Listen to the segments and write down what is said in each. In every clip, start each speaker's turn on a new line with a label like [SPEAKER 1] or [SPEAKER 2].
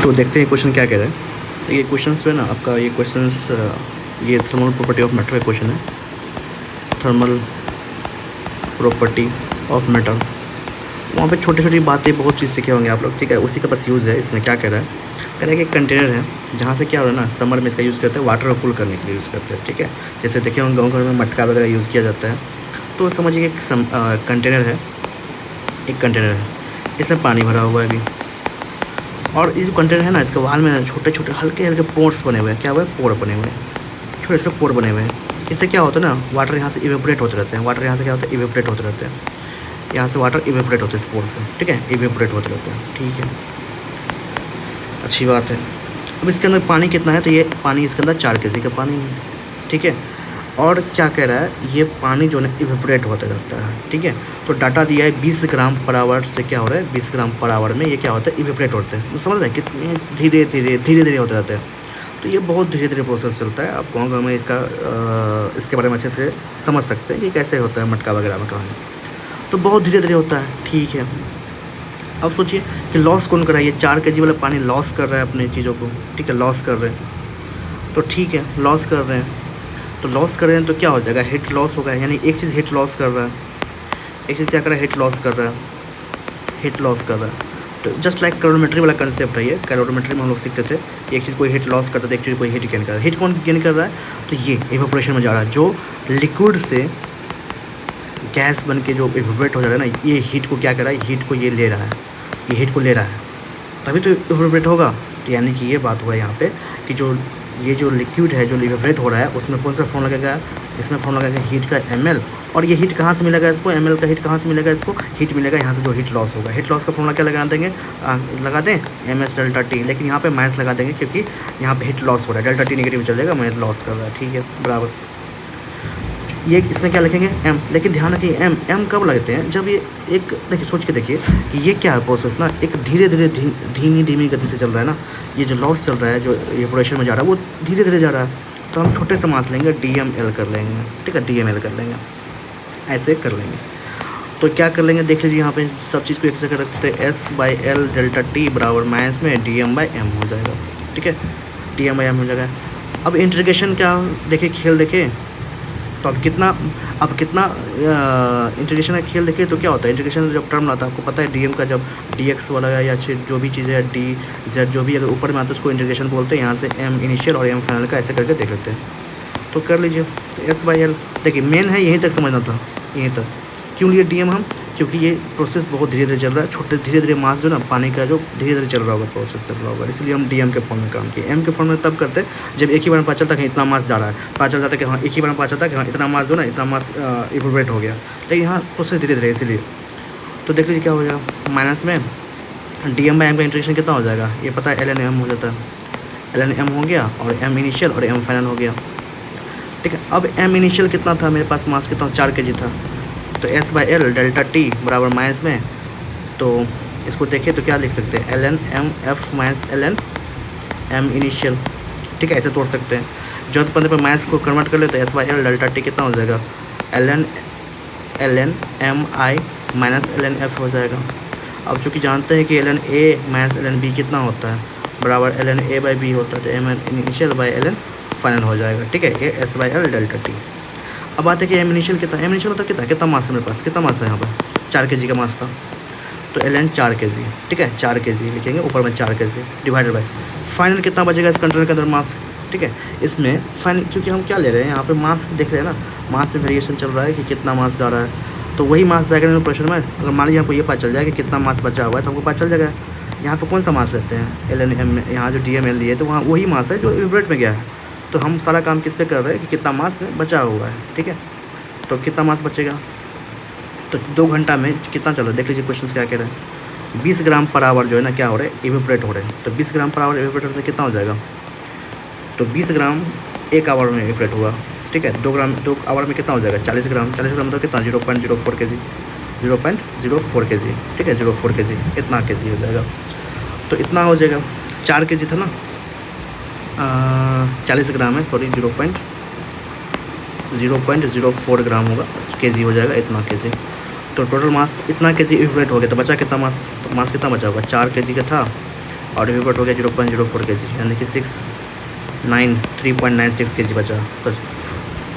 [SPEAKER 1] तो देखते हैं क्वेश्चन क्या कह रहा है। तो ये क्वेश्चन जो है ना आपका, ये क्वेश्चन ये थर्मल प्रॉपर्टी ऑफ मैटर का क्वेश्चन है। थर्मल प्रॉपर्टी ऑफ मैटर, वहाँ पे छोटी छोटी बातें बहुत चीज़ सीखे होंगे आप लोग, ठीक है। उसी का बस यूज़ है। इसमें क्या कह रहा है कि एक कंटेनर है जहाँ से क्या हो रहा है ना, समर में इसका यूज़ करते हैं, वाटर को कूल करने के लिए यूज़ करते हैं, ठीक है। जैसे देखिए हम गाँव घर में मटका वगैरह यूज़ किया जाता है। तो समझिए एक कंटेनर है, एक कंटेनर है, इसमें पानी भरा हुआ है अभी, और ये जो कंटेनर है ना, इसके वाल में छोटे छोटे हल्के हल्के पोर्स बने हुए हैं। क्या हुआ है? पोर बने हुए हैं, छोटे छोटे पोर बने हुए हैं। इससे क्या होता है ना, वाटर यहाँ से इवेपोरेट होते रहते हैं। वाटर यहाँ से क्या होता है? इवेपोरेट होते रहते हैं। यहाँ से वाटर इवेपोरेट होते हैं इस पोर से, ठीक है, इवेपोरेट होते रहते हैं, ठीक है, अच्छी बात है। अब इसके अंदर पानी कितना है? तो ये पानी इसके अंदर 4 kg का पानी है, ठीक है। और क्या कह रहा है, ये पानी जो है इवेपोरेट होता रहता है, ठीक है। तो डाटा दिया है 20 ग्राम पर आवर से क्या हो रहा है, 20 ग्राम पर आवर में ये क्या होता है? इवेपोरेट होते हैं। तो समझ रहे हैं कितने धीरे धीरे होते रहते हैं। तो ये बहुत धीरे धीरे प्रोसेस चलता है। आप गाँव में इसके बारे में अच्छे से समझ सकते हैं कि कैसे होता है मटका वगैरह में कहानी। तो बहुत धीरे धीरे होता है, ठीक है। अब सोचिए कि लॉस कौन कर रहा है? ये 4 kg वाला पानी लॉस कर रहा है अपनी चीज़ों को, ठीक है, लॉस कर रहे हैं। तो ठीक है, लॉस कर रहे हैं, तो लॉस कर रहे हैं तो क्या हो जाएगा? हिट लॉस होगा। यानी एक चीज़ हिट लॉस कर रहा है, एक चीज़ क्या कर रहा है? हिट लॉस कर रहा है, हिट लॉस कर रहा है। तो जस्ट लाइक कैलोरीमेट्री वाला कंसेप्ट है ये। कैलोरीमेट्री में हम लोग सीखते थे, एक चीज़ कोई हिट लॉस करता था, एक चीज़ कोई हिट गेन कर रहा है। हिट कौन गेन कर रहा है? तो ये इवेपोरेशन में जा रहा है, जो लिक्विड से गैस बन के जो इवेपोरेट हो जा रहा है ना, ये हीट को क्या कर रहा है? हीट को ये ले रहा है, ये हीट को ले रहा है, तभी तो इवेपोरेट होगा। तो यानी कि ये बात हुआ है यहाँ पे कि जो ये जो लिक्विड है जो इवेपोरेट हो रहा है, उसमें कौन सा फॉर्म लगेगा? इसमें फॉर्म लगेगा हीट का ml। और ये हीट कहाँ से मिलेगा इसको? ml का हीट कहाँ से मिलेगा इसको? हीट मिलेगा यहाँ से जो हीट लॉस होगा। हीट लॉस का फॉर्मूला क्या लगा देंगे? लगा दें ms डेल्टा टी, लेकिन यहाँ पे माइनस लगा देंगे क्योंकि यहाँ पे हीट लॉस हो रहा है। डेल्टा टी नेगेटिव चल जाएगा, माइनस लॉस कर रहा है, ठीक है, बराबर। ये इसमें क्या लिखेंगे? m। लेकिन ध्यान रखिए m कब लगते हैं? जब ये एक देखिए, सोच के देखिए कि ये क्या है प्रोसेस ना, एक धीरे धीरे धीमी गति से चल रहा है ना। ये जो लॉस चल रहा है, जो इवेपोरेशन में जा रहा है, वो धीरे धीरे जा रहा है। तो हम छोटे से मास लेंगे, DML कर लेंगे, ठीक है, DML कर लेंगे, ऐसे कर लेंगे। तो क्या कर लेंगे? देख लीजिए यहाँ पे सब चीज़ को एक जगह रखते हैं। S/L डेल्टा टी बराबर माइनस में DM/m हो जाएगा, ठीक है, DM/m हो जाएगा। अब इंटीग्रेशन क्या देखिए, खेल देखें तो अब कितना इंटीग्रेशन का खेल देखिए तो क्या होता है? इंटीग्रेशन जब टर्म आता है, आपको पता है डीएम का जब dx वाला या जो भी चीज़ है dz जो भी अगर ऊपर में आता है उसको इंटीग्रेशन बोलते हैं। यहाँ से m इनिशियल और m फाइनल का ऐसे करके देख लेते हैं। तो कर लीजिए। तो S/L देखिए मेन है, यहीं तक समझना था, यहीं तक। क्यों लिए DM हम? क्योंकि ये प्रोसेस बहुत धीरे धीरे चल रहा है, छोटे धीरे धीरे मास जो ना पानी का जो धीरे धीरे चल रहा होगा, प्रोसेस चल रहा होगा, इसलिए हम DM के फॉर्म में काम किए। M के फॉर्म में तब करते हैं जब एक ही बार में पता चलता कि इतना मास जा रहा है, पता चल जाता है कि हाँ एक ही बार में पता चलता है कि हाँ इतना मास जो ना, इतना मास इवेपोरेट हो गया। लेकिन यहाँ प्रोसेस धीरे धीरे, इसीलिए। तो देख लीजिए क्या हो जाएगा, माइनस में DM/m का इंटीग्रेशन कितना हो जाएगा? ये पता है ln m हो जाता है, ln m हो गया और m इनिशियल और m फाइनल हो गया, ठीक है। अब m इनिशियल कितना था मेरे पास? मास कितना? 4 kg था। तो S/L डेल्टा टी बराबर माइनस में, तो इसको देखें तो क्या लिख सकते हैं? ln m f minus ln m initial, ठीक है, ऐसे तोड़ सकते हैं। जरूरत पड़ने पर माइनस को कन्वर्ट कर ले तो S/L डेल्टा टी कितना हो जाएगा? ln m i minus ln f हो जाएगा। अब चूँकि जानते हैं कि ln a minus ln b कितना होता है? बराबर ln a/b होता है, तो m initial by ln final हो जाएगा, ठीक है, ये S/L डेल्टा टी। अब बात है कि m इनिशियल कितना? m इनिशियल मतलब कितना मास था मेरे पास? कितना मास था यहाँ पर? 4 kg का मास था। तो ln 4 kg, ठीक है, 4 kg लिखेंगे, ऊपर में 4 kg डिवाइडेड बाई फाइनल कितना बचेगा इस कंटेनर के अंदर मास, ठीक है। इसमें फाइनल क्योंकि हम क्या ले रहे हैं यहाँ पे, मास देख रहे हैं ना, मास में वेरिएशन चल रहा है कि कितना मास जा रहा है। तो वही मास जाएगा प्रेशर में। अगर मान लीजिए हमको ये पता चल जाए कि कितना मास बचा हुआ है, तो हमको पता चल जाएगा यहाँ पर कौन सा मास लेते हैं, ln m में। यहाँ जो DML लिए तो वहाँ वही मास है जो इवेपोरेट में गया है। तो हम सारा काम किस पे कर रहे हैं कि कितना मास बचा हुआ है, ठीक है। तो कितना मास बचेगा? तो 2 घंटा में कितना चल रहा है देख लीजिए। क्वेश्चन क्या कह रहे हैं? 20 ग्राम पर आवर जो है ना क्या हो रहा है? इवेपोरेट हो रहे हैं। तो 20 ग्राम पर आवर इवेपोरेट होने कितना हो जाएगा? तो 20 ग्राम 1 आवर में इवेपोरेट हुआ, ठीक है। 2 आवर में कितना हो जाएगा? 40 ग्राम। 40 ग्राम मतलब कितना? 0.04 kg, 0.04 kg, ठीक है, 0.04 kg, इतना kg हो जाएगा। तो इतना हो जाएगा, 4 kg था ना, 40 ग्राम है, सॉरी 0.04 ग्राम होगा, kg हो जाएगा, इतना kg। तो टोटल मास इतना kg इवेपोरेट हो गया। तो बचा कितना मास? तो मास कितना बचा होगा? 4 kg का था, और वी पट हो गया 0.04 kg, यानी कि 3.96 kg बचा, तो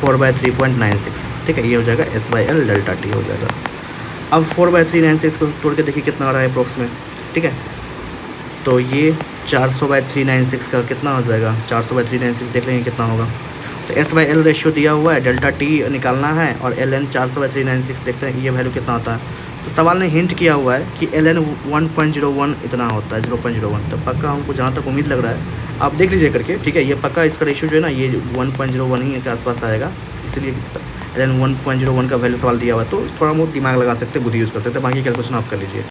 [SPEAKER 1] 4/3.96, ठीक है, ये हो जाएगा S/L डेल्टा टी हो जाएगा। अब 4/396 को तोड़ के देखिए कितना आ रहा है अप्रोक्स में, ठीक है, तो ये 400/396 का कितना हो जाएगा, 400/396 देख लेंगे कितना होगा। तो S/L रेशियो दिया हुआ है, डेल्टा टी निकालना है, और LN 400/396 देखते हैं ये वैल्यू कितना होता है। तो सवाल ने हिंट किया हुआ है कि LN 1.01 इतना होता है, 0.01, तो पक्का हमको जहाँ तक उम्मीद लग रहा है, आप देख लीजिए करके, ठीक है, ये पक्का इसका रेशियो जो है ना ये 1.01 ही के आसपास आएगा, इसलिए LN 1.01 का वैल्यू सवाल दिया हुआ है, तो थोड़ा बहुत दिमाग लगा सकते हैं, बुद्धि यूज़ कर सकते हैं, बाकी कैलकुलेशन आप कर लीजिए।